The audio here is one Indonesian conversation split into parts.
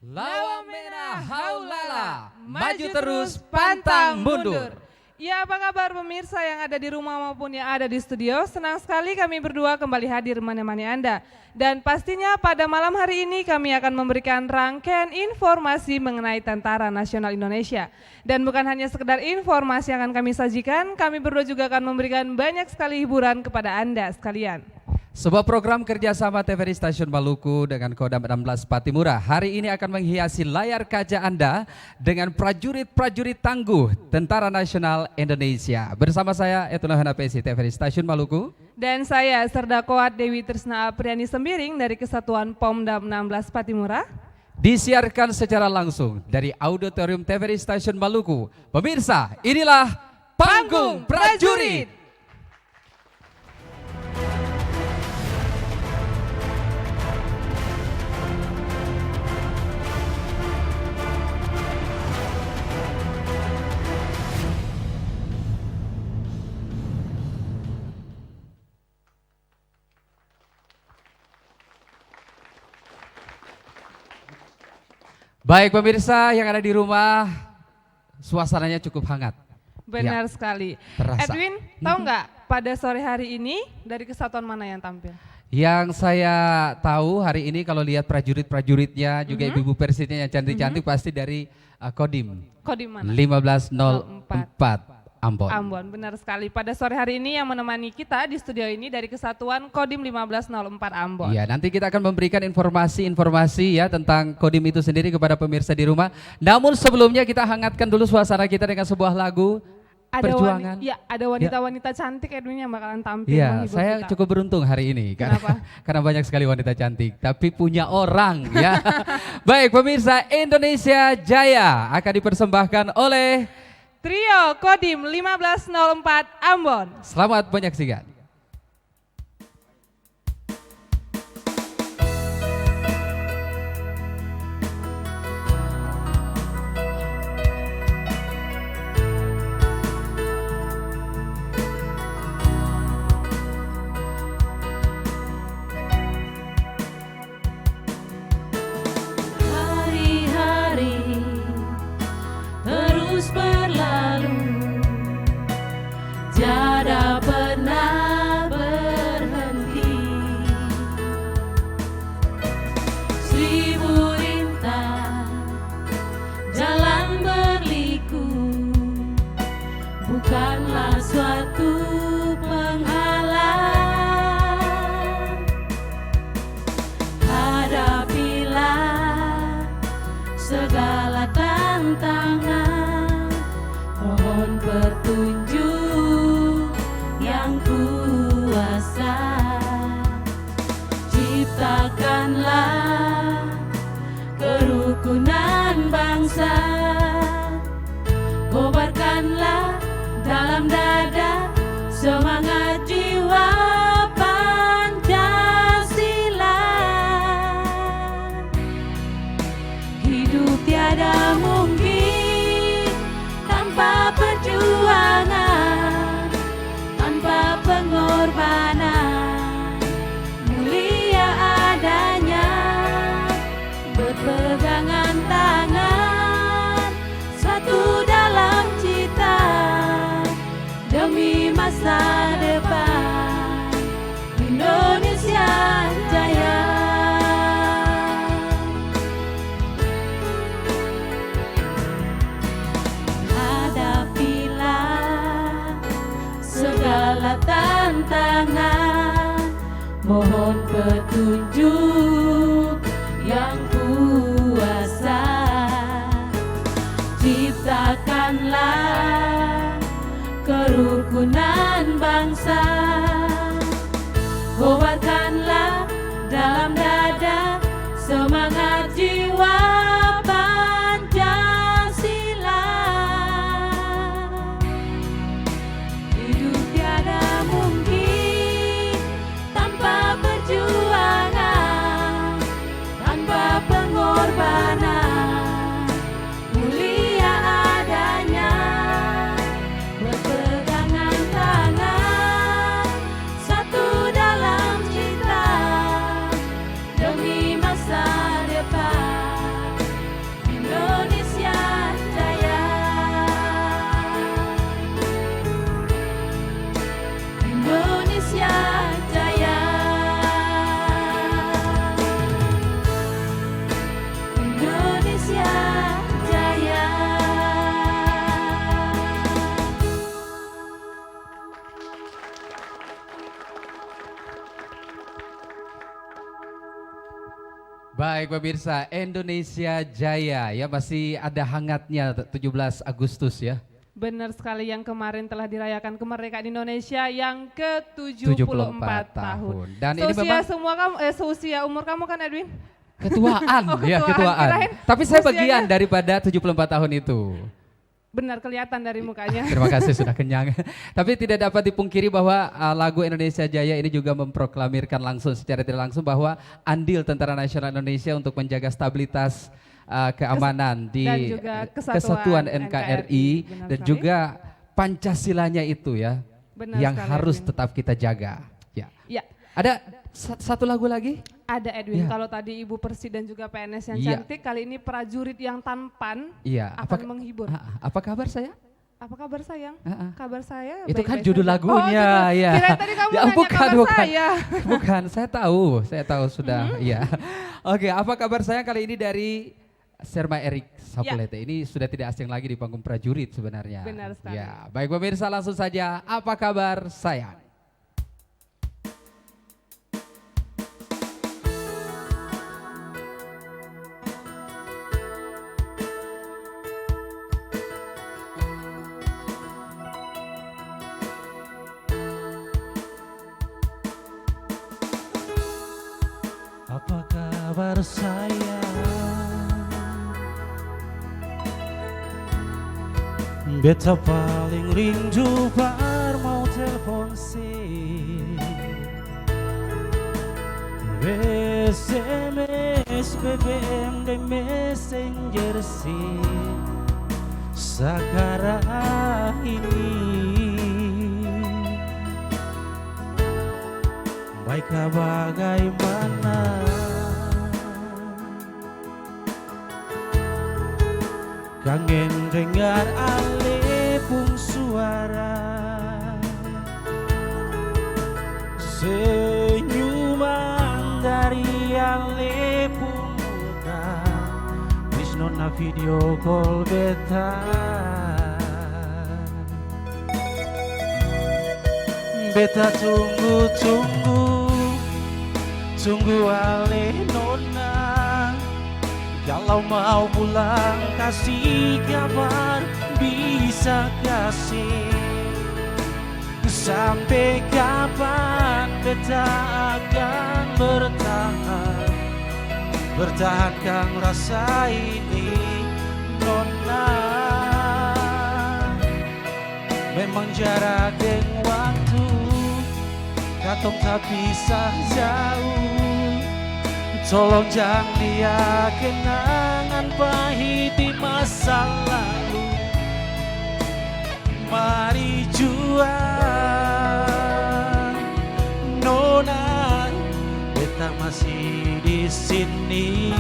Lawa merah haulala, maju terus pantang mundur. Ya, apa kabar pemirsa yang ada di rumah maupun yang ada di studio? Senang sekali kami berdua kembali hadir menemani Anda. Dan pastinya pada malam hari ini kami akan memberikan rangkaian informasi mengenai Tentara Nasional Indonesia. Dan bukan hanya sekedar informasi yang akan kami sajikan, kami berdua juga akan memberikan banyak sekali hiburan kepada Anda sekalian. Sebuah program kerjasama TVRI Stasiun Maluku dengan Kodam 16 Patimura hari ini akan menghiasi layar kaca Anda dengan prajurit-prajurit tangguh Tentara Nasional Indonesia. Bersama saya Etuna Hanapesi TVRI Stasiun Maluku. Dan saya Serda Koat Dewi Trisna Apriani Sembiring dari Kesatuan Pomdam 16 Patimura. Disiarkan secara langsung dari Auditorium TVRI Stasiun Maluku. Pemirsa, inilah Panggung Prajurit. Baik pemirsa yang ada di rumah, suasananya cukup hangat. Benar Ya, sekali. terasa. Edwin, tahu nggak pada sore hari ini dari kesatuan mana yang tampil? Yang saya tahu hari ini kalau lihat prajurit-prajuritnya juga ibu-ibu persitnya yang cantik-cantik pasti dari Kodim Kodim mana? 1504 Ambon. Ambon, benar sekali. Pada sore hari ini yang menemani kita di studio ini dari Kesatuan Kodim 1504 Ambon. Iya, nanti kita akan memberikan informasi-informasi ya tentang Kodim itu sendiri kepada pemirsa di rumah. Namun sebelumnya kita hangatkan dulu suasana kita dengan sebuah lagu perjuangan. Ada wanita-wanita cantik Edwin yang bakalan tampil Iya, menghibur saya kita. cukup beruntung hari ini Kenapa? karena banyak sekali wanita cantik, tapi punya orang ya. Baik pemirsa, Indonesia Jaya akan dipersembahkan oleh Trio Kodim 1504 Ambon. Selamat menyaksikan. Hari-hari terus berlalu, tiada pernah berhenti. Seribu rintang jalan berliku, bukanlah suatu penghalang. Hadapilah segala tantangan, mohon petunjuk yang kuasa. Ciptakanlah kerukunan bangsa, kobarkanlah dalam dada semangat jiwa Pancasila. Hidup tiada mungkin tanpa perjuangan, tanpa pengorbanan. Mulia adanya berpegangan tangan, satu dalam cita demi masa depan Indonesia Jaya. Hadapilah segala tantangan, mohon petunjuk yang kuasa. Ciptakanlah kerukunan bangsa, kobarkanlah dalam dada semangat jiwa Pancasila. Hidup tiada mungkin tanpa perjuangan, tanpa pengorbanan. Mulia adanya berpegangan tangan, satu dalam cita demi masa depan Baik pemirsa, Indonesia Jaya ya masih ada hangatnya 17 Agustus ya. Benar sekali, yang kemarin telah dirayakan kemerdekaan Indonesia yang ke-74 tahun. Dan ini seusia memang semua kamu, seusia umur kamu kan Edwin? ketuaan Oh, ya, ketuaan. ketuaan. Kirain Tapi saya usianya. bagian daripada 74 tahun itu. Benar kelihatan dari mukanya. Terima kasih sudah kenyang. Tapi tidak dapat dipungkiri bahwa lagu Indonesia Jaya ini juga memproklamirkan langsung secara tidak langsung bahwa andil Tentara Nasional Indonesia untuk menjaga stabilitas keamanan di dan juga kesatuan kesatuan NKRI Benar dan sekali. juga Pancasilanya itu ya Benar yang sekali, harus Edwin. tetap kita jaga. Ya. Ya, Ada satu lagu lagi? ada Edwin. Ya. Kalau tadi Ibu Presiden juga PNS yang Iya. cantik, kali ini prajurit yang tampan Iya. akan menghibur. Apa kabar saya? Apa kabar sayang? Ah, ah. Kabar saya Itu kan baik-baik judul saja. lagunya, Oh, judul. ya. Kirain tadi kamu Ya, nanya bukan, kabar bukan. saya. Bukan, saya tahu sudah, ya. Oke, apa kabar saya kali ini dari Serma Erik Sapulete. Ini sudah tidak asing lagi di panggung prajurit sebenarnya. Benar sekali. Ya, baik pemirsa, langsung saja, apa kabar sayang? Apa kabar sayang? Beta paling rindu bar mau telepon si SMS, BBM dan Messenger si sekarang ini. Baik bagaimana? Kangen dengar alepung suara, senyuman dari alepung muka. Please nona video call beta. Beta tunggu ale nona. Kalau mau pulang kasih kabar, bisa kasih. Sampai kapan beta akan bertahankan rasa ini nona. Memang jarak dan waktu katong tak bisa jauh. Tolong jangan dia kenangan pahit di masa lalu. Mari juang nona, beta masih di sini.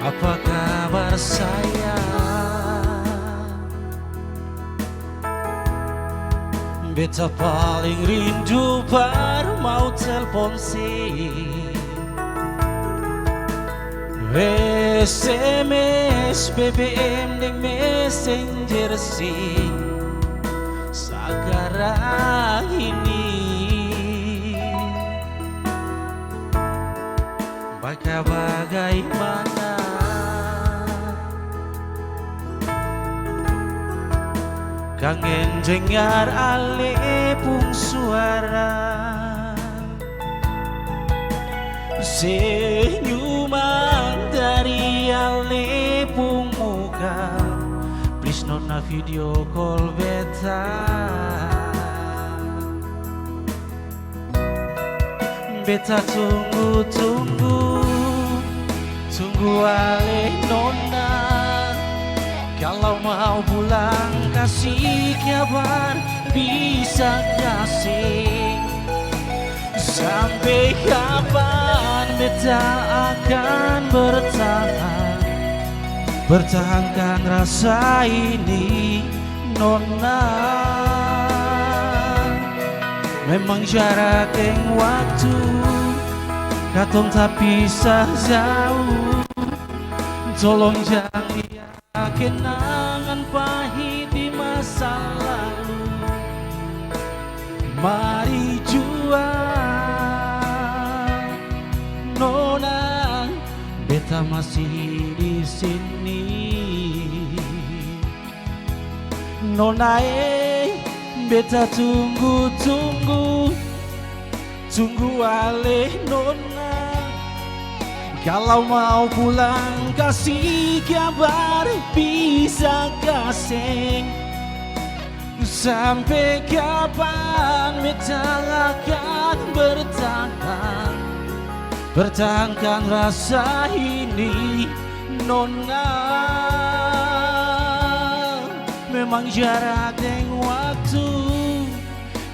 Apa kabar sayang? Beta paling rindu baru mau telepon si SMS, BBM dan Messenger si sekarang ini. Bagaimana? Kangen dengar alepung suara, senyuman dari alepung muka. Please nona video call beta. Beta tunggu ale nona. Kalau mau pulang kasih kabar, bisa kasih. Sampai kapan beta akan bertahan? Pertahankan rasa ini, Nona. Memang jarak yang waktu katong tak pisah jauh. Tolong jangan lihat kenangan pahit di masa lalu. Mari juang, Nona, beta masih di sini. Nona, beta tunggu aleh Nona. Kalau mau pulang kasih kabar, bisa kasih. Sampai kapan beta akan bertahan? Pertahankan rasa ini, Nona. Memang jarak dan waktu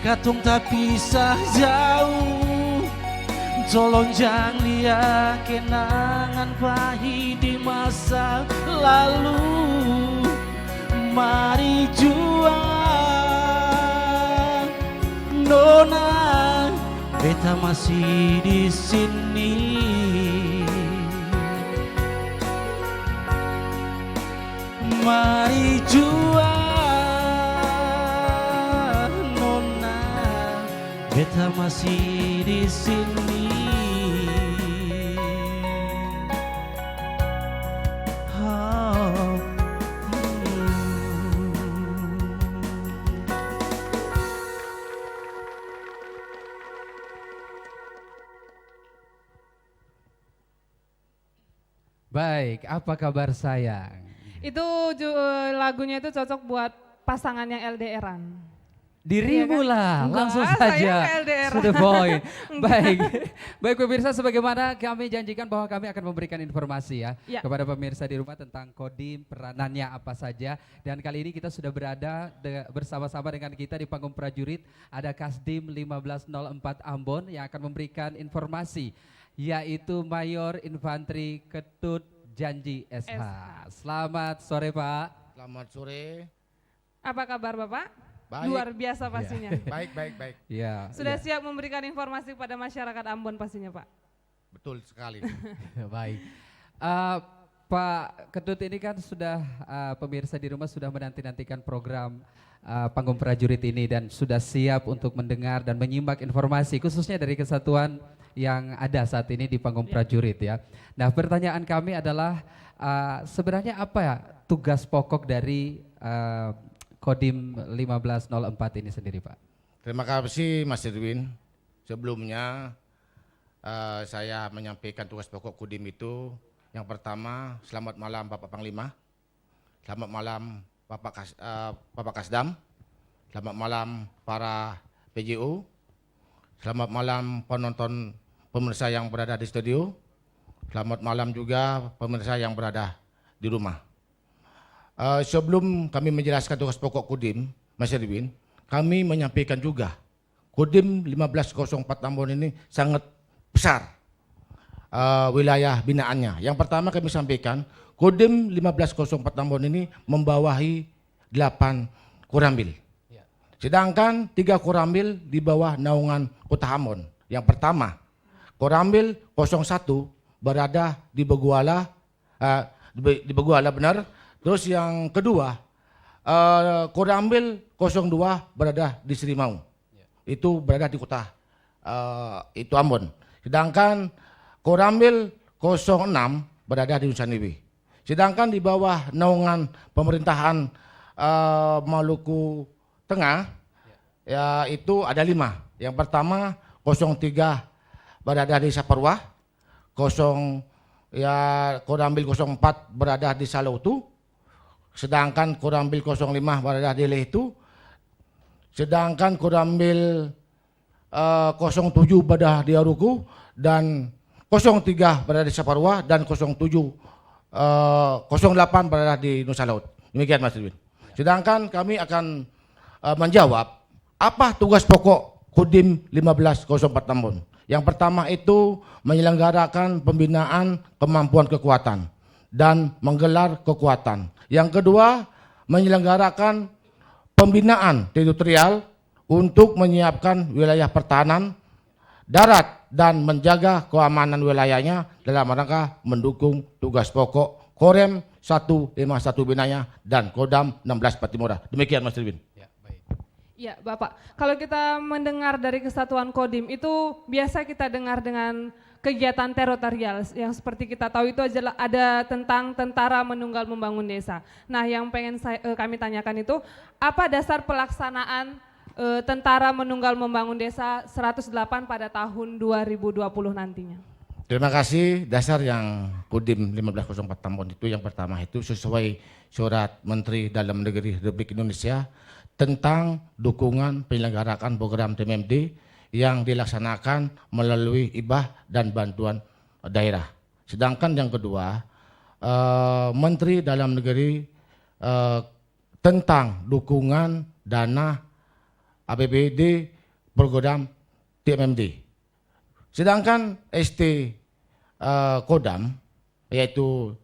katong tak pisah jauh. Tolong jangan lihat kenangan pahit di masa lalu. Mari juang, Nona, beta masih di sini. Mari juang, Nona, beta masih di sini. Baik, apa kabar sayang? Itu lagunya itu cocok buat pasangan yang LDRan. Dirimu Iya kan? lah, Enggak, langsung saya saja. nggak LDR. Sudah boy. Baik, baik pemirsa, sebagaimana kami janjikan bahwa kami akan memberikan informasi ya, Ya. kepada pemirsa di rumah tentang Kodim, peranannya apa saja. Dan kali ini kita sudah berada bersama-sama dengan kita di panggung prajurit, ada Kasdim 1504 Ambon yang akan memberikan informasi, yaitu Mayor Infanteri Ketut Janji SH. Selamat sore Pak. Selamat sore. Apa kabar Bapak? Baik. Luar biasa pastinya. Baik, baik, baik. Ya, Sudah ya. siap memberikan informasi kepada masyarakat Ambon pastinya Pak? Betul sekali. Baik. Pak Ketut, ini kan sudah pemirsa di rumah sudah menanti-nantikan program panggung prajurit ini dan sudah siap untuk mendengar dan menyimak informasi khususnya dari kesatuan yang ada saat ini di panggung prajurit ya. Nah, pertanyaan kami adalah sebenarnya apa ya tugas pokok dari Kodim 1504 ini sendiri Pak? Terima kasih Mas Irwin. Sebelumnya saya menyampaikan tugas pokok Kodim itu. Yang pertama, selamat malam Bapak Panglima. Selamat malam Bapak Kasdam. Selamat malam para PJU. Selamat malam penonton pemirsa yang berada di studio. Selamat malam juga pemirsa yang berada di rumah. Sebelum kami menjelaskan tugas pokok Kodim, Mas Irwin, kami menyampaikan juga Kodim 1504 Ambon ini sangat besar wilayah binaannya. Yang pertama kami sampaikan, Kodim 1504 Ambon ini membawahi 8 Korambil. Sedangkan 3 Korambil di bawah naungan Kota Ambon. Yang pertama, Korambil 01 berada di Beguala, benar. Terus yang kedua, Korambil 02 berada di Serimau. Itu berada di kota itu Ambon. Sedangkan Korambil 06 berada di Nusa Niwi. Sedangkan di bawah naungan pemerintahan Maluku Tengah ya itu ada 5. Yang pertama 03 berada di Saparwa, Korambil 04 berada di Salautu, sedangkan Korambil 05 berada di Lehitu, sedangkan Korambil 07 berada di Aruku, dan 03 berada di Saparwa, dan 08 berada di Nusa Laut. Demikian Mas Irwin. Sedangkan kami akan menjawab apa tugas pokok Kodim 1504 Tambun. Yang pertama itu menyelenggarakan pembinaan kemampuan kekuatan dan menggelar kekuatan. Yang kedua, menyelenggarakan pembinaan teritorial untuk menyiapkan wilayah pertahanan darat dan menjaga keamanan wilayahnya dalam rangka mendukung tugas pokok Korem 151 Binaya dan Kodam 16 Patimura. Demikian Mas Irwin. Ya, Bapak. Kalau kita mendengar dari Kesatuan Kodim itu biasa kita dengar dengan kegiatan teritorial yang seperti kita tahu itu adalah ada tentang tentara menunggal membangun desa. Nah, yang pengen kami tanyakan itu apa dasar pelaksanaan tentara menunggal membangun desa 108 pada tahun 2020 nantinya? Terima kasih. Dasar yang Kodim 1504 Tambun itu yang pertama itu sesuai surat Menteri Dalam Negeri Republik Indonesia tentang dukungan penyelenggaraan program TMMD yang dilaksanakan melalui hibah dan bantuan daerah. Sedangkan yang kedua, Menteri Dalam Negeri tentang dukungan dana APBD program TMMD. Sedangkan ST Kodam, yaitu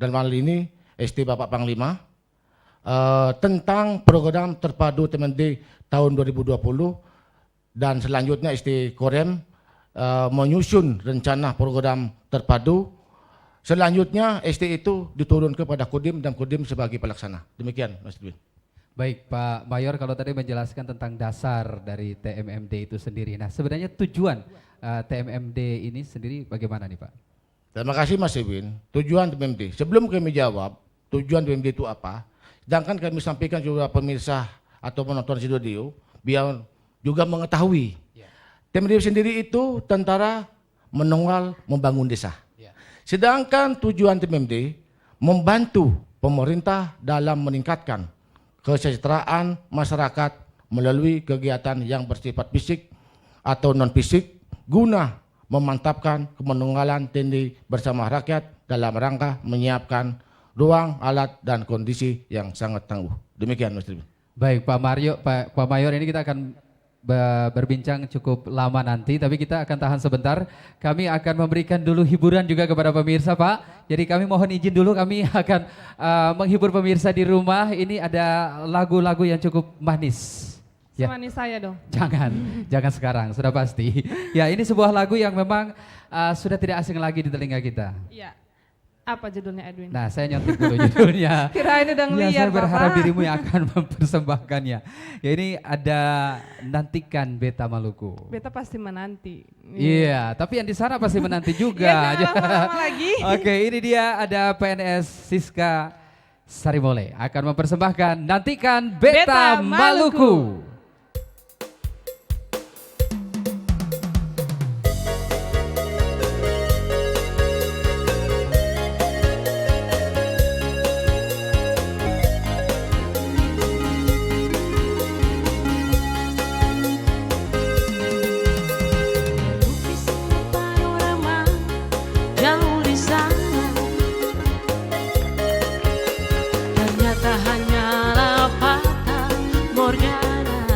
dalam hal ini ST Bapak Panglima, tentang program terpadu TMMD tahun 2020 dan selanjutnya ST Korem menyusun rencana program terpadu. Selanjutnya ST itu diturun kepada Kodim dan Kodim sebagai pelaksana. Demikian Mas Edwin. Baik Pak Mayor, kalau tadi menjelaskan tentang dasar dari TMMD itu sendiri. Nah, sebenarnya tujuan TMMD ini sendiri bagaimana nih Pak? Terima kasih Mas Edwin. Tujuan TMMD, sebelum kami jawab tujuan TMMD itu apa, sedangkan kami sampaikan juga pemirsa atau penonton video biar juga mengetahui. TMMD sendiri itu tentara menunggal membangun desa. Sedangkan tujuan TMMD membantu pemerintah dalam meningkatkan kesejahteraan masyarakat melalui kegiatan yang bersifat fisik atau non fisik guna memantapkan kemenunggalan TNI bersama rakyat dalam rangka menyiapkan ruang, alat, dan kondisi yang sangat tangguh. Demikian Mas Tri. Baik Pak Mayor, ini kita akan berbincang cukup lama nanti, tapi kita akan tahan sebentar. Kami akan memberikan dulu hiburan juga kepada pemirsa Pak. Jadi kami mohon izin dulu, kami akan menghibur pemirsa di rumah. Ini ada lagu-lagu yang cukup manis. Ya. Semanis saya dong. Jangan sekarang, sudah pasti. Ya, ini sebuah lagu yang memang sudah tidak asing lagi di telinga kita. Iya. Apa judulnya Edwin? Nah, saya nyontek dulu judulnya. Kirain udah ngeliat ya, saya berharap Bapak. dirimu yang akan mempersembahkannya. Ya, ini ada Nantikan Beta Maluku. Beta pasti menanti. Iya, tapi yang di sana pasti menanti juga. Iya, jangan lama-lama lagi. Oke, ini dia ada PNS Siska Sarimole akan mempersembahkan Nantikan Beta Maluku. Jauh di sana, ternyata hanyalah fata morgana.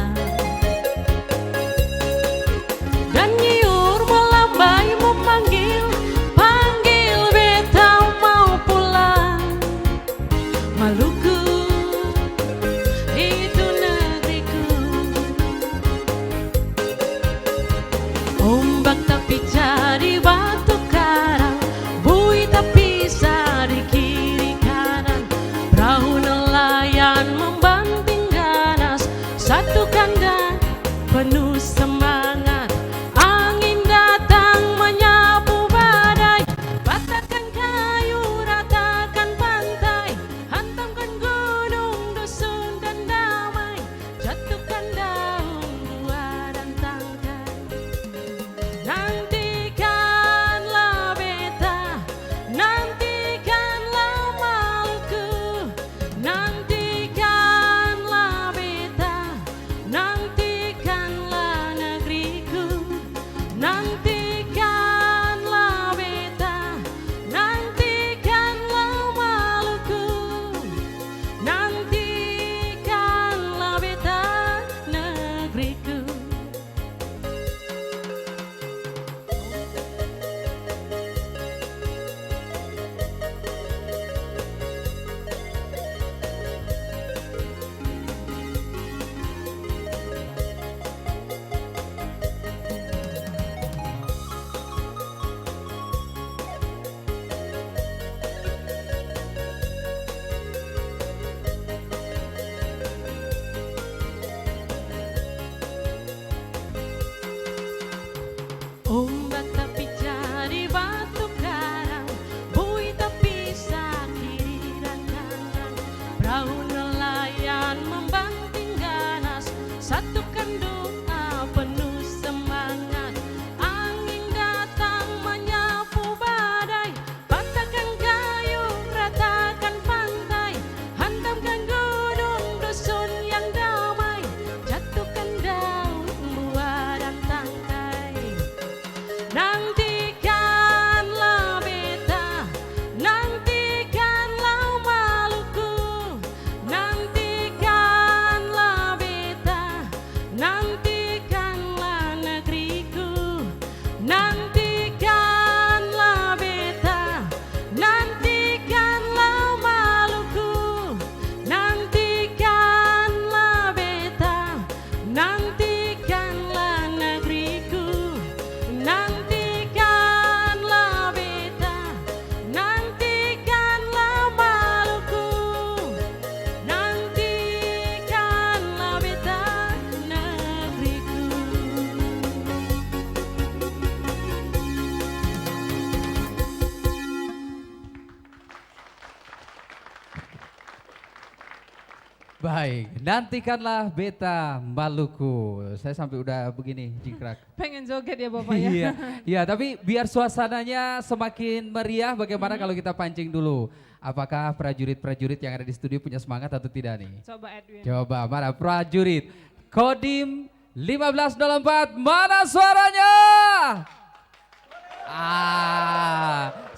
Baik, nantikanlah Beta Maluku. Saya sampai udah begini jingkrak. Pengen joget ya Bapak ya. Iya, iya, tapi biar suasananya semakin meriah, bagaimana kalau kita pancing dulu? Apakah prajurit-prajurit yang ada di studio punya semangat atau tidak nih? Coba Edwin. Coba, mana prajurit? Kodim 1504, mana suaranya?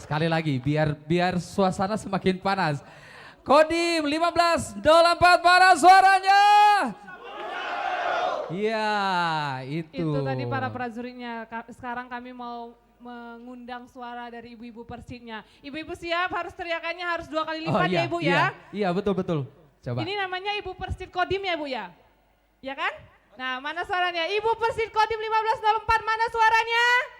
Sekali lagi, biar suasana semakin panas. Kodim 1504, mana suaranya? Iya, itu. Itu tadi para prajuritnya. Sekarang kami mau mengundang suara dari ibu-ibu Persitnya. Ibu-ibu siap, harus teriakannya harus 2 kali lipat ya Ibu ya. Iya, betul. Coba. Ini namanya Ibu Persit Kodim ya Bu ya? Ya kan? Nah, mana suaranya? Ibu Persit Kodim 1504, mana suaranya?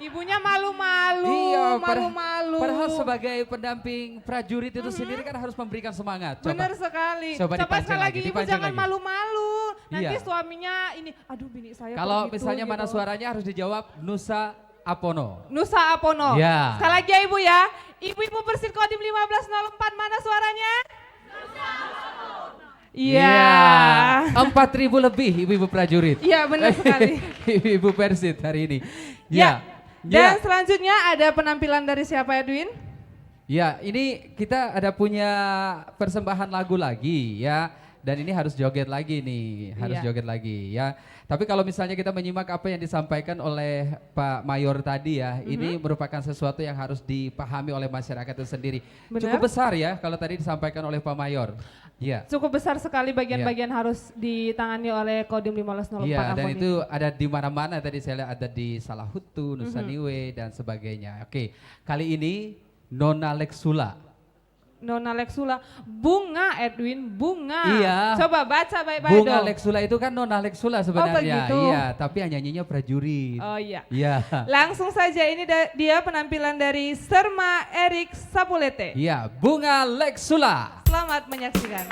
Ibunya malu-malu, Iya, malu-malu. Padahal sebagai pendamping prajurit itu sendiri kan harus memberikan semangat. Coba. Benar sekali. Coba dipancing sekali lagi, Ibu dipancing jangan lagi. malu-malu. Nanti Iya. suaminya ini, aduh bini saya Kalau kok gitu, misalnya mana gitu. suaranya harus dijawab Nusa Apono. Nusa Apono. Ya. Sekali lagi ya Ibu ya. Ibu-ibu Persit Kodim 1504, mana suaranya? Iya. 4.000 lebih ibu-ibu prajurit. Iya benar sekali. Ibu Persit hari ini. Ya. Ya. Dan selanjutnya ada penampilan dari siapa Edwin? Ya, ini kita ada punya persembahan lagu lagi ya. Dan ini harus joget lagi nih, harus Iya. joget lagi ya. Tapi kalau misalnya kita menyimak apa yang disampaikan oleh Pak Mayor tadi ya, ini merupakan sesuatu yang harus dipahami oleh masyarakat itu sendiri. Benar. Cukup besar ya kalau tadi disampaikan oleh Pak Mayor. Iya. Cukup besar sekali bagian-bagian harus ditangani oleh Kodim 1504 Iya, dan Ampon itu ini. ada di mana-mana tadi saya lihat ada di Salahutu, Nusa Niue dan sebagainya. Oke, kali ini Nona Lexula. Nona Lexula, bunga Edwin, bunga. Iya. Coba baca baik-baik Bunga dong. Lexula itu kan Nona Lexula sebenarnya. begitu. Iya, tapi yang nyanyinya prajurit. Oh iya. Iya. Langsung saja ini dia penampilan dari Serma Erik Sapulete. Iya, Bunga Lexula. Selamat menyaksikan.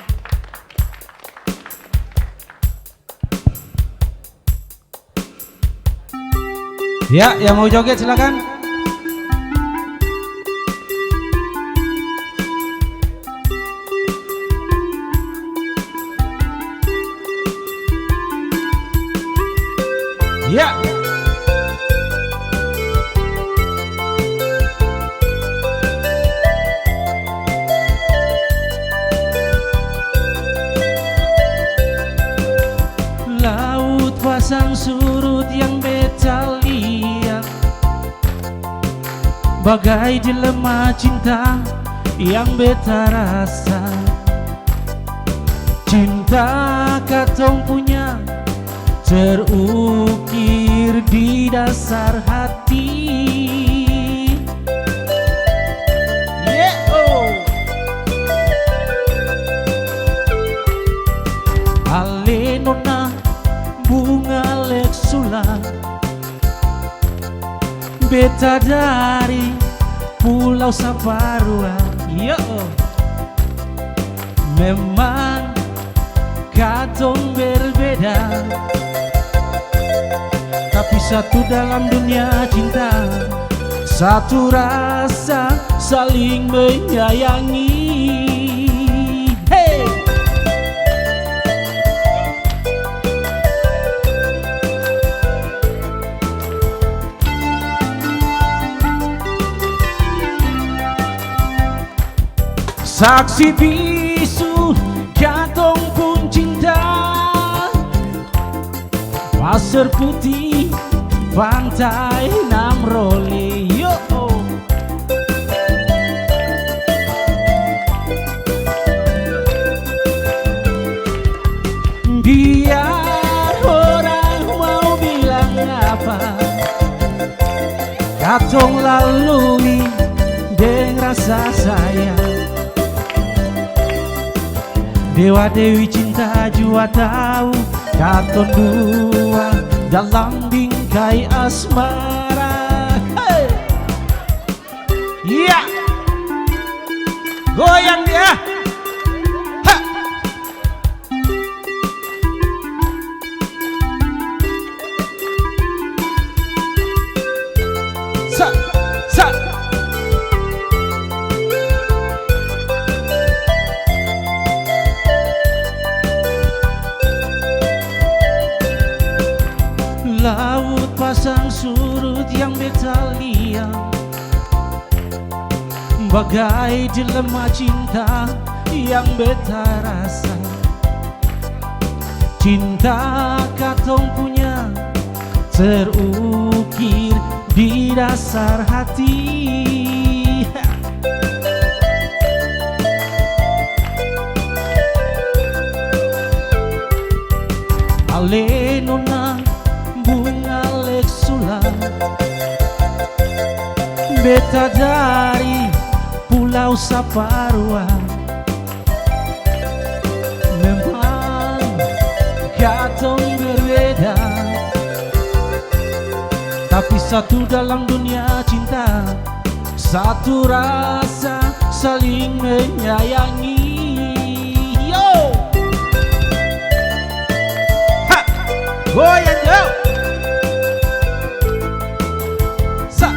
Ya, yang mau joget silakan. Ya. Laut pasang surut yang beta lihat, bagai dilema cinta yang beta rasa. Cinta katong punya terukir di dasar hati. Ale nona bunga Lexula, beta dari Pulau Saparua. Memang katong berbeda, tapi satu dalam dunia cinta, satu rasa saling menyayangi. Hey! Saksi bisu katong pun cinta, pasir putih pantai Namroli. Yo, biar orang mau bilang apa, katong lalui dengan rasa sayang. Dewa Dewi cinta jua tahu katong dua dalam bingkai asmara. Hey! Iya, goyang dia. Ha! Sa, sa. pasang surut yang beta lihat, bagai dilema cinta yang beta rasa. Cinta katong punya terukir di dasar hati. Ale nona bunga leksula, beta dari Pulau Saparua. Memang katong berbeda, tapi satu dalam dunia cinta, satu rasa saling menyayangi. Yo, ha, goyang yo, sa,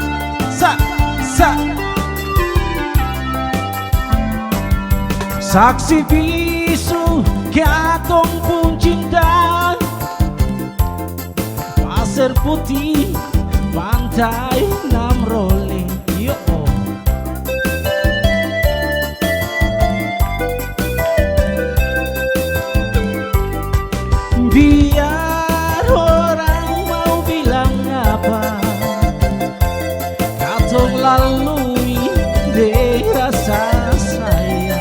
sa, sa. Saksi bisu katong pun cinta, pasir putih pantai Namrole. Yo, biar orang mau bilang apa, katong lalui deh rasa sayang.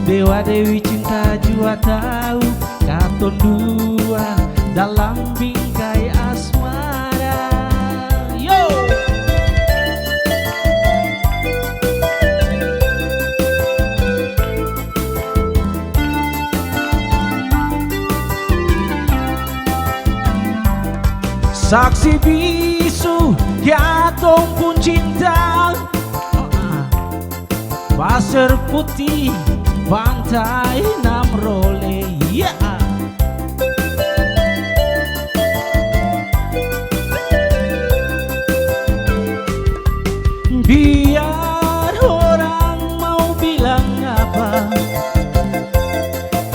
Dewa Dewi cinta jua tahu katong dua dalam bingkai asmara. Yo, saksi bisu katong pun cinta, pasir putih pantai Namrole. Yeah. Biar orang mau bilang apa,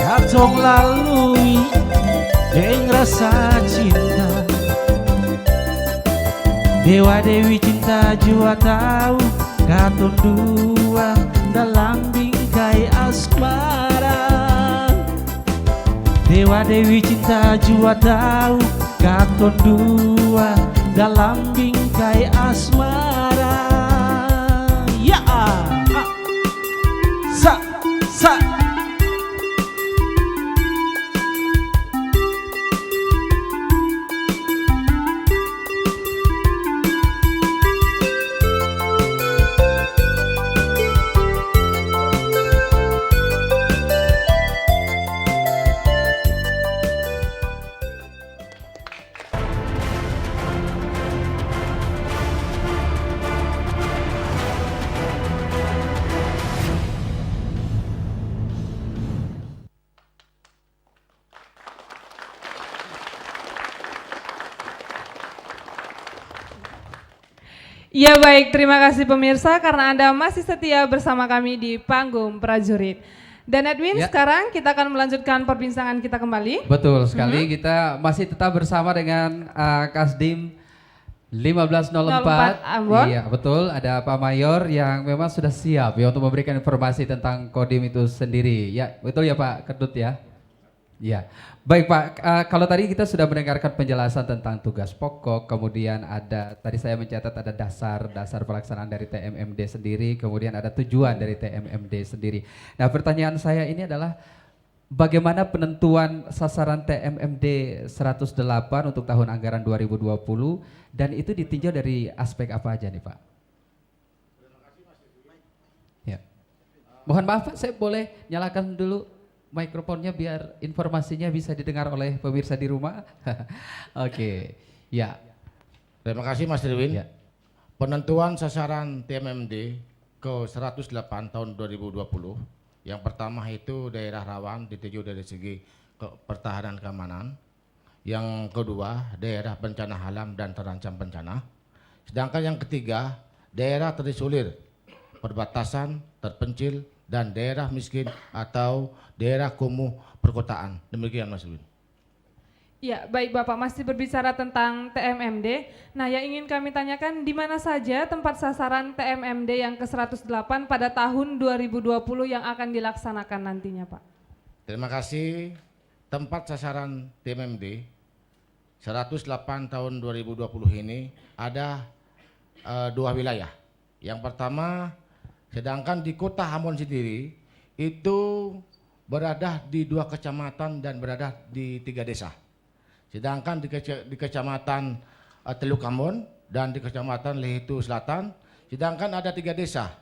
katong lalui dengan rasa cinta. Dewa Dewi cinta jua tahu katong dua dalam bingkai asmara. Dewa Dewi cinta jua tahu katong dua dalam bingkai asmara. Ya, sa, sa. Ya baik, terima kasih pemirsa karena Anda masih setia bersama kami di Panggung Prajurit. Dan Edwin, Ya. sekarang kita akan melanjutkan perbincangan kita kembali. Betul sekali, kita masih tetap bersama dengan Kasdim 1504. 04 Ambon. Iya, betul. Ada Pak Mayor yang memang sudah siap ya untuk memberikan informasi tentang Kodim itu sendiri. Ya, betul ya Pak Kedut ya? Ya. Baik Pak, kalau tadi kita sudah mendengarkan penjelasan tentang tugas pokok, kemudian ada, tadi saya mencatat ada dasar pelaksanaan dari TMMD sendiri, kemudian ada tujuan dari TMMD sendiri. Nah pertanyaan saya ini adalah, bagaimana penentuan sasaran TMMD 108 untuk tahun anggaran 2020 dan itu ditinjau dari aspek apa aja nih Pak? Ya. Mohon maaf Pak, saya boleh nyalakan dulu mikrofonnya biar informasinya bisa didengar oleh pemirsa di rumah. Oke, ya. Terima kasih Mas Dirwin. Ya. Penentuan sasaran TMMD ke 108 tahun 2020. Yang pertama itu daerah rawan dituju dari segi pertahanan keamanan. Yang kedua, daerah bencana alam dan terancam bencana. Sedangkan yang ketiga, daerah terisolir, perbatasan, terpencil, dan daerah miskin atau daerah kumuh perkotaan. Demikian Mas Win. Ya, baik Bapak, masih berbicara tentang TMMD. Nah, yang ingin kami tanyakan, di mana saja tempat sasaran TMMD yang ke-108 pada tahun 2020 yang akan dilaksanakan nantinya, Pak? Terima kasih. Tempat sasaran TMMD 108 tahun 2020 ini ada dua wilayah. Yang pertama, sedangkan di Kota Ambon sendiri itu berada di 2 kecamatan dan berada di 3 desa. Sedangkan di kecamatan Teluk Ambon dan di kecamatan Lehitu Selatan, sedangkan ada 3 desa.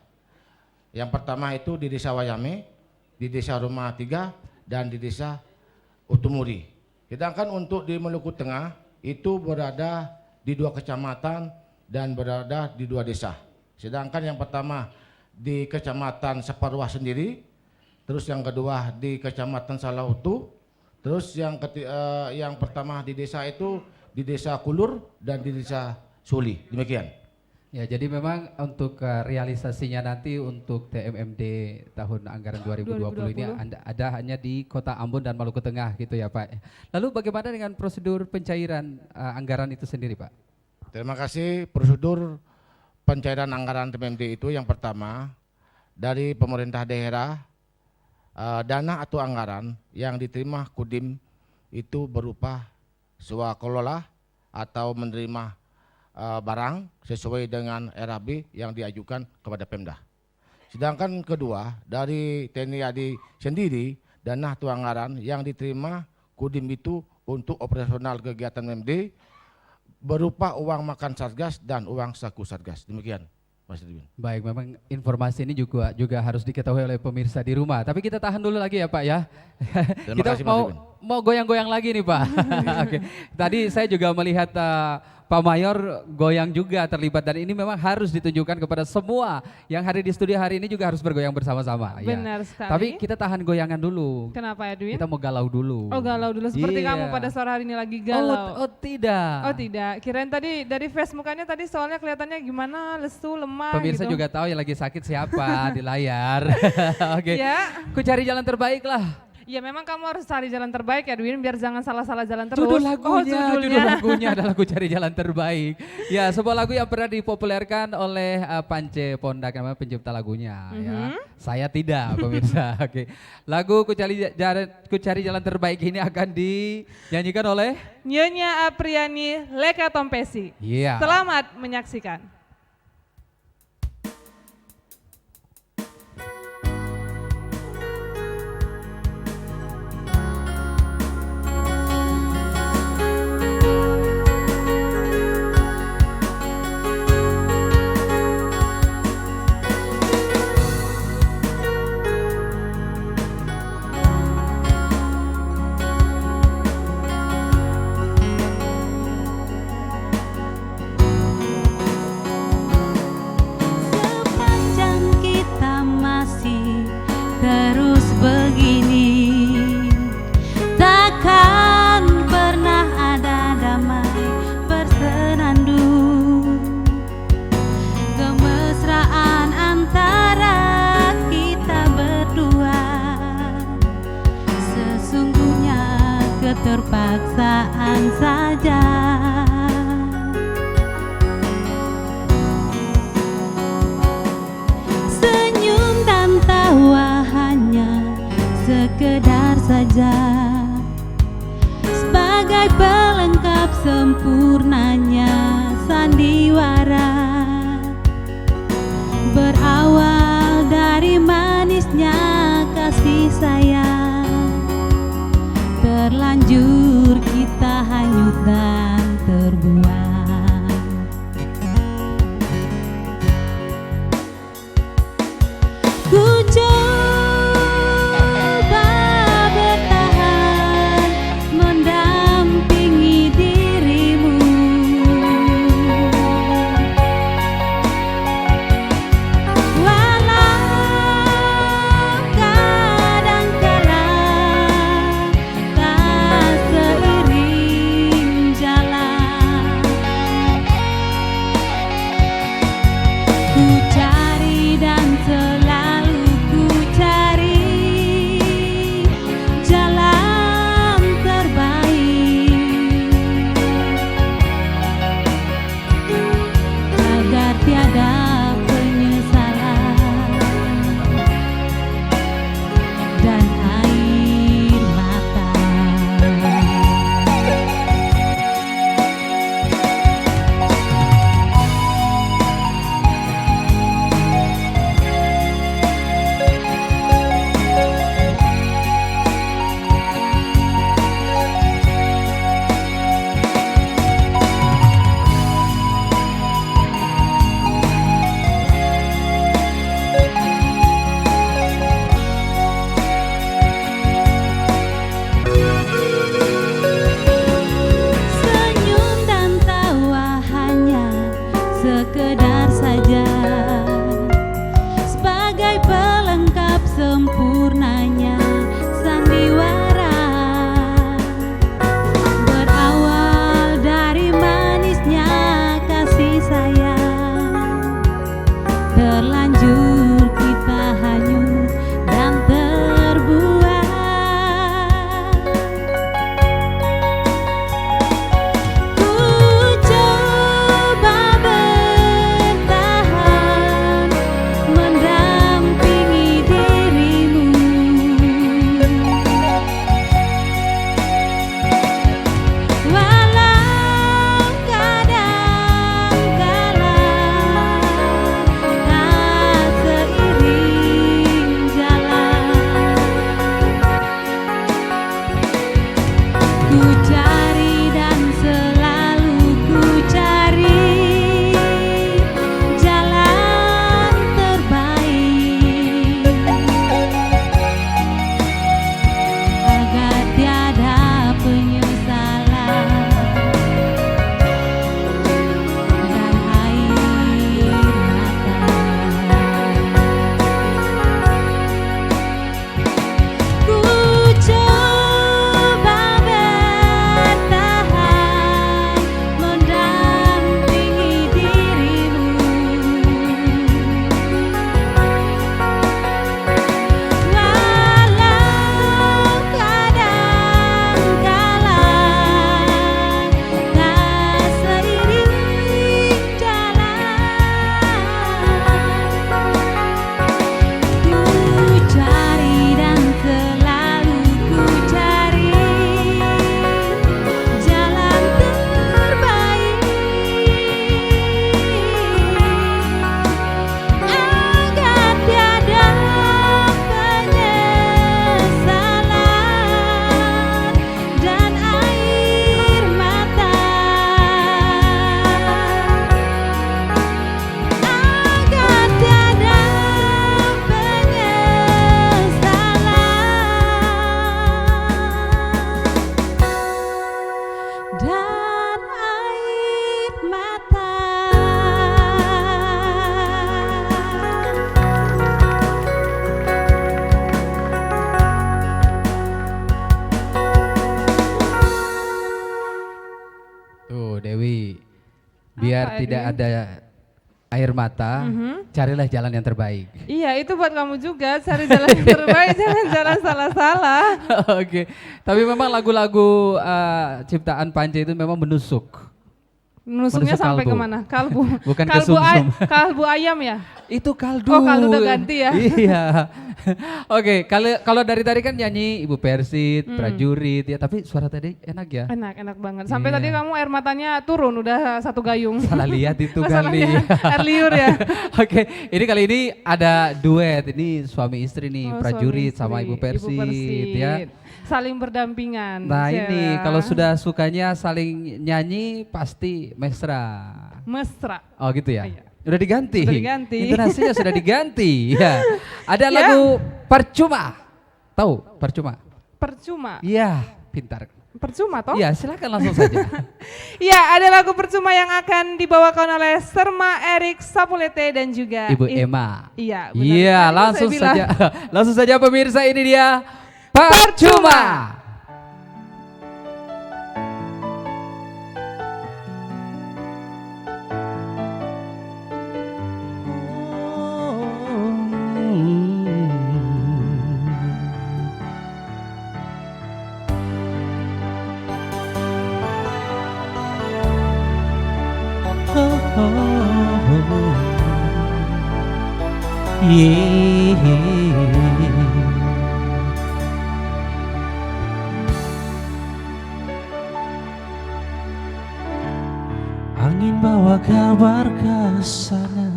Yang pertama itu di desa Wayame, di desa Rumah 3, dan di desa Utumuri. Sedangkan untuk di Maluku Tengah itu berada di 2 kecamatan dan berada di 2 desa. Sedangkan yang pertama di kecamatan Separwah sendiri, terus yang kedua di kecamatan Salautu, terus yang pertama di desa itu di desa Kulur dan di desa Suli. Demikian. Ya, jadi memang untuk realisasinya nanti untuk TMMD tahun anggaran 2020 ini ada hanya di Kota Ambon dan Maluku Tengah gitu ya Pak. Lalu bagaimana dengan prosedur pencairan anggaran itu sendiri Pak? Terima kasih. Prosedur pencairan anggaran TMMD itu yang pertama dari pemerintah daerah, dana atau anggaran yang diterima Kodim itu berupa swakelola atau menerima barang sesuai dengan RAB yang diajukan kepada Pemda. Sedangkan kedua dari TNI AD sendiri, dana atau anggaran yang diterima Kodim itu untuk operasional kegiatan MD berupa uang makan Satgas dan uang saku Satgas. Demikian. Mas Edwin. Baik, memang informasi ini juga harus diketahui oleh pemirsa di rumah. Tapi kita tahan dulu lagi ya Pak ya. Terima Kita kasih, Mas Edwin. mau goyang-goyang lagi nih Pak. Oke. Tadi saya juga melihat Pak Mayor goyang juga terlibat dan ini memang harus ditunjukkan kepada semua yang hadir di studio hari ini juga harus bergoyang bersama-sama. Benar ya. sekali. Tapi kita tahan goyangan dulu. Kenapa Edwin? Kita mau galau dulu. Oh, galau dulu seperti Iya. kamu pada sore hari ini lagi galau. Oh tidak. Oh tidak, kirain tadi dari face mukanya tadi soalnya kelihatannya gimana, lesu, lemah Pemirsa gitu. juga tahu yang lagi sakit siapa di layar. Oke. Ya. Ku cari jalan terbaik lah. Ya memang kamu harus cari jalan terbaik Edwin, biar jangan salah-salah jalan terus. Judul Oh, lagunya, judul lagunya adalah Ku Cari Jalan Terbaik. Ya, sebuah lagu yang pernah dipopulerkan oleh Pance Pondak, namanya pencipta lagunya. Ya. Saya tidak, pemirsa. Oke. Lagu Ku Cari Jalan Terbaik ini akan dinyanyikan oleh Nyonya Apriani Leka Tompesi. Iya. Selamat menyaksikan. Sepanjang kita masih terus begini, takkan pernah ada damai bersenandung. Kemesraan antara kita berdua sesungguhnya keterpaksaan saja. Senyum dan tawa hanya sekedar saja, sebagai pelengkap sempurnanya sandiwara. Berawal dari manisnya kasih sayang, terlanjur kita hanyut dan terbuang. Ku coba bertahan mendampingi dirimu, walau kadangkala tak seiring jalan. sekedar saja sebagai pelengkap sempurnanya sandiwara. Berawal dari manisnya kasih sayang, terlanjur kita hanyut dan terbuang. Ku coba bertahan mendampingi dirimu, walau kadang-kala tak seiring jalan. Ku cari dan selalu ku cari jalan terbaik agar tiada penyesalan dan air mata. Ku coba bertahan mendampingi dirimu, walau kadang-kala tak seiring jalan. Ku cari dan selalu ku cari jalan terbaik agar tiada penyesalan dan air mata, agar tiada penyesalan dan air mata. Tuh Dewi, biar Apa, tidak Edwin? ada air mata, carilah jalan yang terbaik. Iya, itu buat kamu juga, cari jalan yang terbaik, jangan jalan salah-salah. Oke, tapi memang lagu-lagu ciptaan Panca itu memang menusuk. Menusuknya Menusuk sampai kalbu. kemana? Kalbu. Bukan ke kalbu, sumsum. kalbu ayam ya? Itu kaldu. Oh, kaldu udah ganti ya? Iya. Oke, kalau dari tadi kan nyanyi Ibu Persit, Prajurit ya, tapi suara tadi enak ya. Enak banget. Sampai Iya. tadi kamu air matanya turun, udah satu gayung. Salah lihat itu Oh, salah kali. lihat. Air liur ya? Oke, ini kali ini ada duet. Ini suami istri nih, Oh, Prajurit suami sama istri, Ibu Persit ya. Saling berdampingan. Nah ya. ini kalau sudah sukanya saling nyanyi pasti mesra. Mesra. Oh gitu ya? Iya. Udah diganti? Sudah diganti. Intonasinya sudah diganti. Ya. Ada Ya. lagu Percuma. Tahu Percuma? Percuma. Iya, pintar. Percuma toh? Iya, silakan langsung saja. Iya, ada lagu Percuma yang akan dibawakan oleh Serma Erik Sapulete dan juga Ibu Emma. Iya, benar. Iya, Tadi langsung saya bilang. saja. Langsung saja pemirsa, ini dia Percuma. Angin bawa kabar ke sana,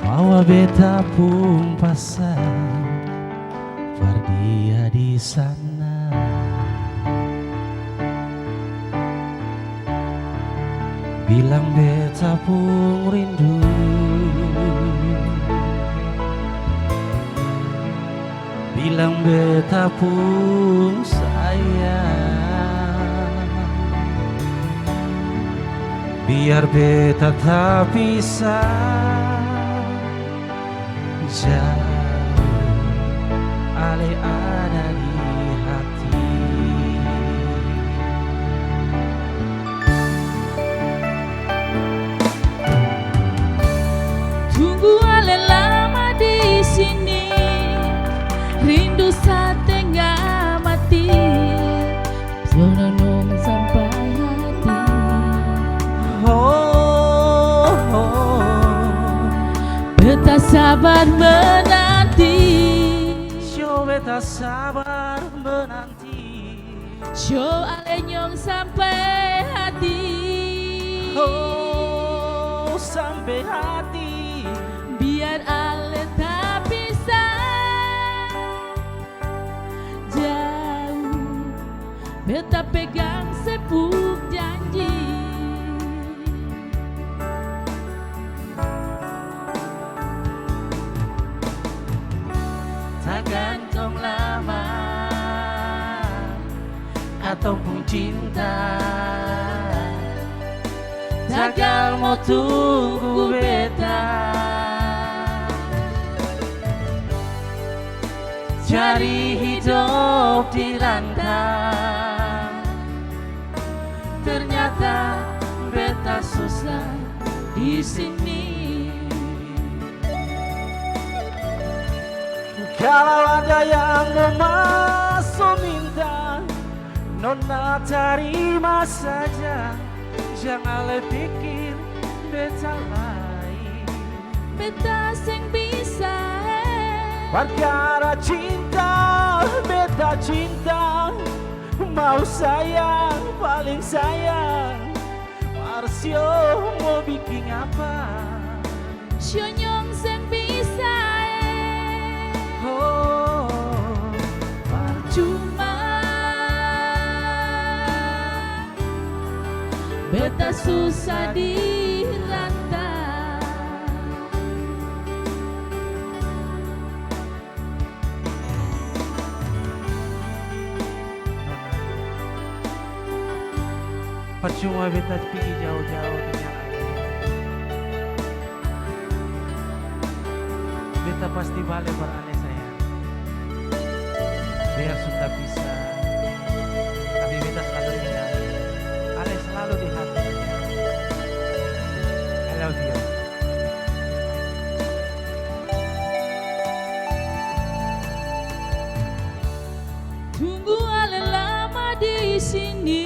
bawa beta pun pasang, dia di sana. Bilang beta pun rindu, bilang beta pun sayang. biar beta tak bisa jauh, ale ada di hati. Tunggu ale lama di sini, rindu setengah mati, nonong sampai hati. Oh, Beta sabar menanti, show beta sabar menanti. show ale nyong sampai hati. Oh, sampai hati. Biar ale tak bisa jauh, beta pegang sepuk janji. Tak gantung lama ataupun cinta, takkan mau tunggu beta. Cari hidup di rantau, ternyata beta susah di sini. Kalau ada yang memasuk minta, nona terima saja. Jangan pikir beta lain. Beta sing bisa Perkara cinta, beta cinta, mau sayang, paling sayang. Marsio mau bikin apa? Syonyong sing bisa Oh, cuma beta susah di rantau. percuma beta pergi jauh-jauh dengan aku. Beta pasti balik beralih sayang. Biar sudah bisa, tapi beta selalu ingat. Ale selalu di hati. I love you. Tunggu ale lama di sini,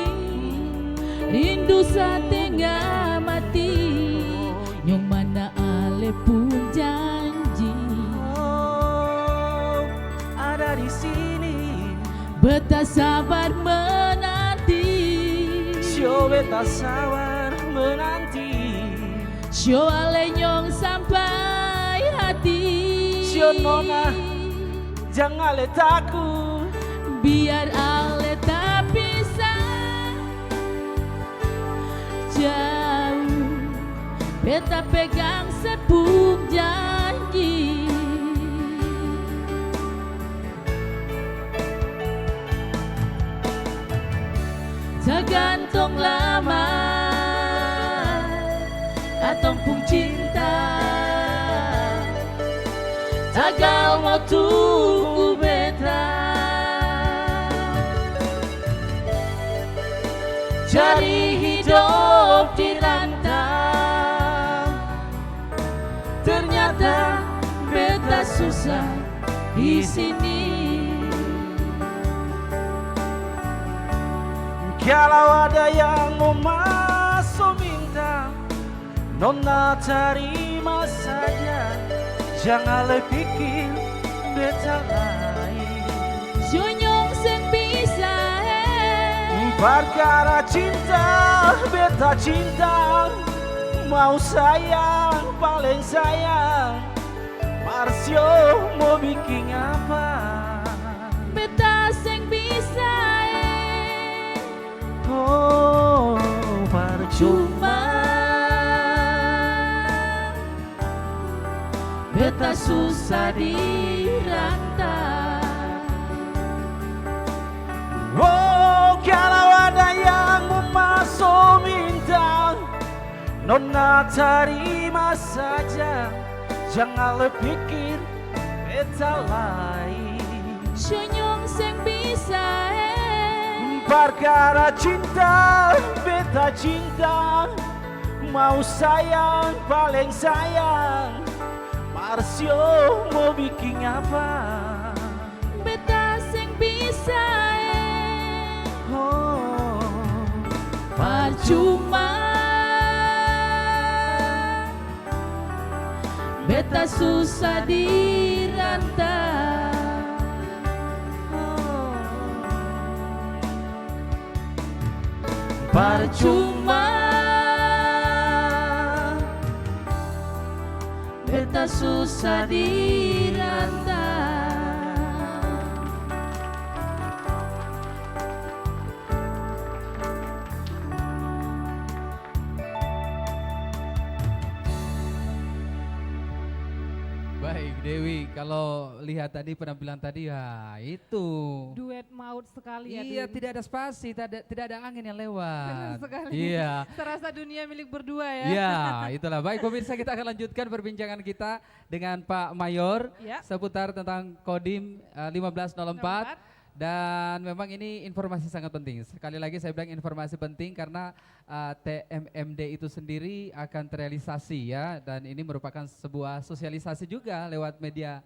rindu setengah mati, nyong mana ale pun janji. Oh, ada di sini. Beta sabar menanti, Sio beta sabar menanti. sio ale nyong sampai hati. Sio nona, jangan le takut. Biar ale tak bisa jauh, beta pegang sepuk janji. Tergantung lama ataupun cinta, tagal mau tunggu beta. Cari hidup di rantau, ternyata beta susah di sini. Kalau ada yang mau masuk minta, nona terima saja. Jangan le pikir beta lain. Syonyong sing bisa Perkara cinta, beta cinta, mau sayang, paling sayang. Marsio mau bikin apa? beta sing bisa Oh, percuma. cuma beta susah di rantau. Oh, kalau ada yang mau masuk minta, Nona terima saja, jangan pikir beta lain. Sunyung sing bisa Perkara cinta, beta cinta, mau sayang paling sayang. Marsio mau bikin apa? beta sing bisa Oh, percuma beta susah dirantau. Percuma beta susah dirantau. Baik Dewi, kalau lihat tadi penampilan tadi ya itu. Duet maut sekali ya. Iya, Din. tidak ada spasi, tidak ada angin yang lewat. Benar sekali. Iya. Serasa dunia milik berdua ya. Ya, itulah. Baik pemirsa, kita akan lanjutkan perbincangan kita dengan Pak Mayor Ya. seputar tentang Kodim 1504. Dan memang ini informasi sangat penting. Sekali lagi saya bilang informasi penting karena TMMD itu sendiri akan terrealisasi ya. Dan ini merupakan sebuah sosialisasi juga lewat media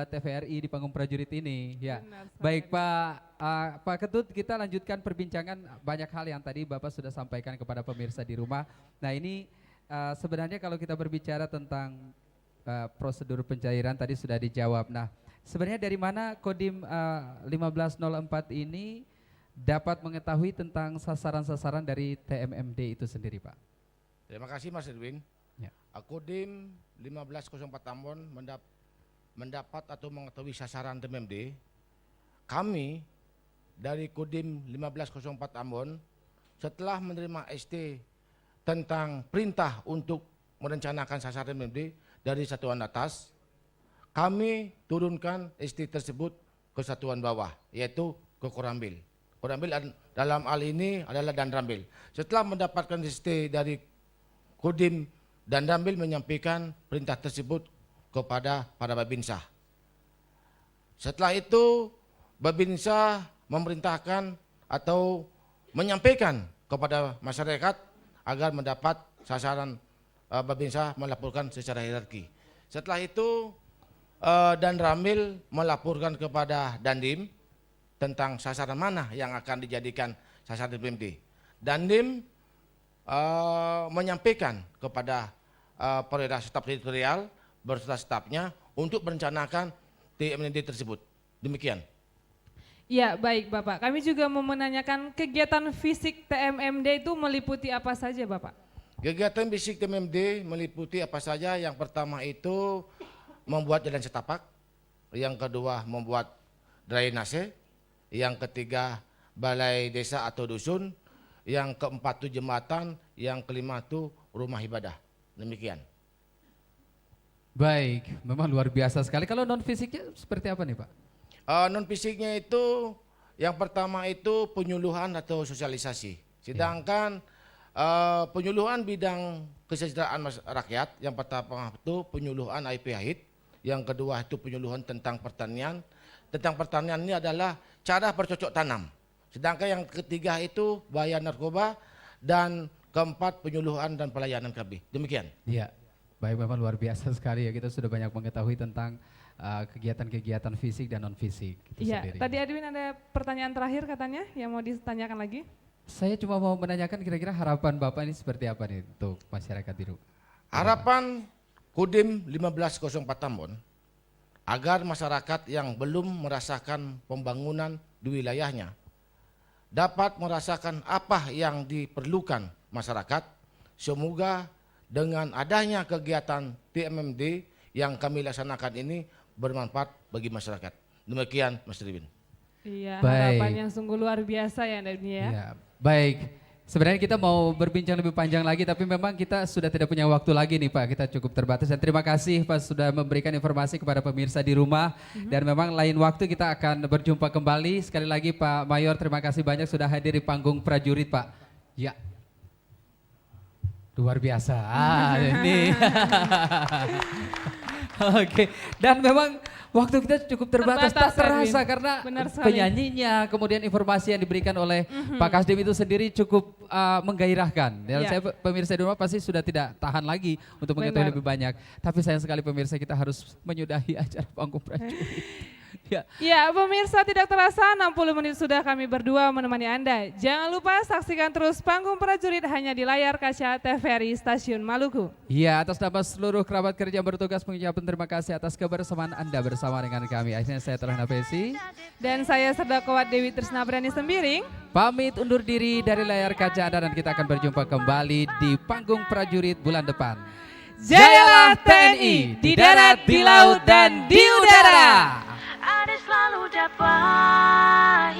TVRI di panggung prajurit ini. Ya. Benar sekali. Baik Pak Ketut, kita lanjutkan perbincangan banyak hal yang tadi Bapak sudah sampaikan kepada pemirsa di rumah. Nah ini sebenarnya kalau kita berbicara tentang prosedur pencairan tadi sudah dijawab. Nah sebenarnya dari mana Kodim 1504 ini dapat mengetahui tentang sasaran-sasaran dari TMMD itu sendiri Pak? Terima kasih Mas Edwin. Ya. Kodim 1504 Ambon mendapat atau mengetahui sasaran TMMD. Kami dari Kodim 1504 Ambon setelah menerima ST tentang perintah untuk merencanakan sasaran TMMD dari satuan atas, kami turunkan ST tersebut ke satuan bawah, yaitu ke Korambil. Korambil dalam hal ini adalah Danrambil. Setelah mendapatkan ST dari Kodim, Danrambil menyampaikan perintah tersebut kepada para Babinsa. Setelah itu, Babinsa memerintahkan atau menyampaikan kepada masyarakat agar mendapat sasaran. Babinsa melaporkan secara hierarki. Setelah itu, Danramil melaporkan kepada Dandim tentang sasaran mana yang akan dijadikan sasaran TMMD. Dandim menyampaikan kepada perwira staf teritorial beserta stafnya untuk merencanakan TMMD tersebut. Demikian. Ya baik Bapak, kami juga mau menanyakan kegiatan fisik TMMD itu meliputi apa saja Bapak? Kegiatan fisik TMMD meliputi apa saja? Yang pertama itu membuat jalan setapak, yang kedua membuat drainase, yang ketiga balai desa atau dusun, yang keempat itu jembatan, yang kelima itu rumah ibadah. Demikian. Baik, memang luar biasa sekali. Kalau non fisiknya seperti apa nih Pak? Non fisiknya itu yang pertama itu penyuluhan atau sosialisasi. Sedangkan penyuluhan bidang kesejahteraan rakyat, yang pertama itu penyuluhan IP HIT, yang kedua itu penyuluhan tentang pertanian. Tentang pertanian ini adalah cara bercocok tanam. Sedangkan yang ketiga itu bahaya narkoba, dan keempat penyuluhan dan pelayanan KB. Demikian. Iya, baik memang luar biasa sekali ya, kita sudah banyak mengetahui tentang kegiatan-kegiatan fisik dan non fisik. Iya, tadi Edwin ada pertanyaan terakhir katanya yang mau ditanyakan lagi. Saya cuma mau menanyakan kira-kira harapan Bapak ini seperti apa nih untuk masyarakat di rumah? Harapan Kodim 1504 Ambon agar masyarakat yang belum merasakan pembangunan di wilayahnya dapat merasakan apa yang diperlukan masyarakat. Semoga dengan adanya kegiatan TMMD yang kami laksanakan ini bermanfaat bagi masyarakat. Demikian Mas Ribin. Iya, Baik. harapan yang sungguh luar biasa ya Edwin ya. Ya, baik. Sebenarnya kita mau berbincang lebih panjang lagi, tapi memang kita sudah tidak punya waktu lagi nih Pak. Kita cukup terbatas, dan terima kasih Pak sudah memberikan informasi kepada pemirsa di rumah. Dan memang lain waktu kita akan berjumpa kembali. Sekali lagi Pak Mayor, terima kasih banyak sudah hadir di panggung prajurit Pak. Ya. Luar biasa. Ini. Oke, dan memang waktu kita cukup terbatas, tak terasa Edwin. karena Benar sekali. penyanyinya, kemudian informasi yang diberikan oleh Pak Kasdim itu sendiri cukup menggairahkan. Dan Ya. saya pemirsa di rumah pasti sudah tidak tahan lagi untuk mengetahui Benar. lebih banyak. Tapi sayang sekali pemirsa kita harus menyudahi acara Panggung Prajurit. Ya. Ya, pemirsa tidak terasa 60 menit sudah kami berdua menemani Anda. Jangan lupa saksikan terus Panggung Prajurit hanya di layar kaca TVRI Stasiun Maluku. Ya, atas nama seluruh kerabat kerja yang bertugas mengucapkan terima kasih atas kebersamaan Anda bersama dengan kami. Akhirnya saya Terhana Pesi. Dan saya Serdakowat Dewi Trisna Berani Sembiring. Pamit undur diri dari layar kaca Anda dan kita akan berjumpa kembali di Panggung Prajurit bulan depan. Jayalah TNI di darat, di laut, dan di udara. Ada selalu dapat,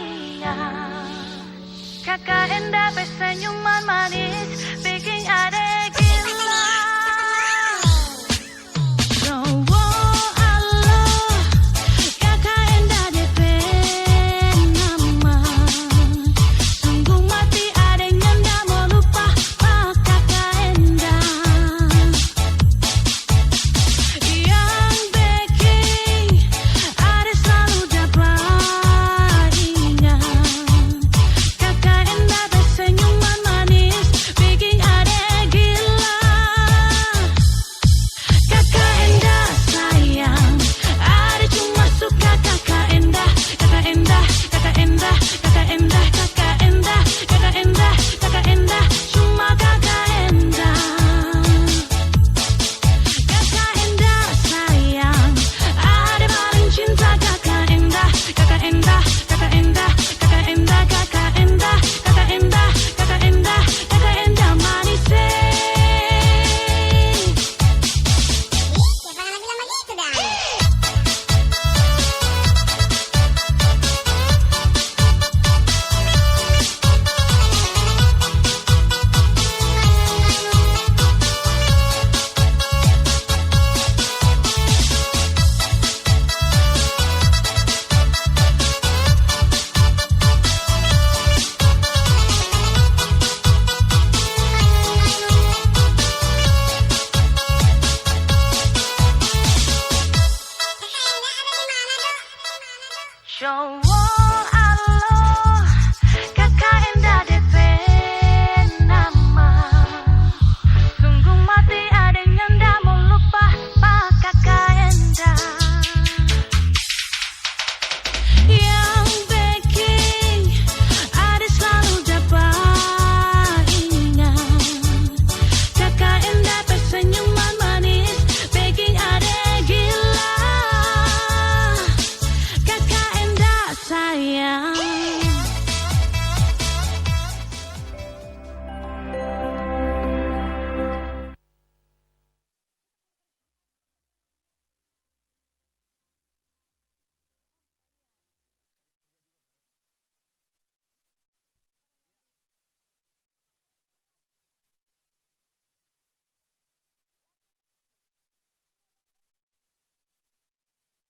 kakak hendak bersenyuman manis.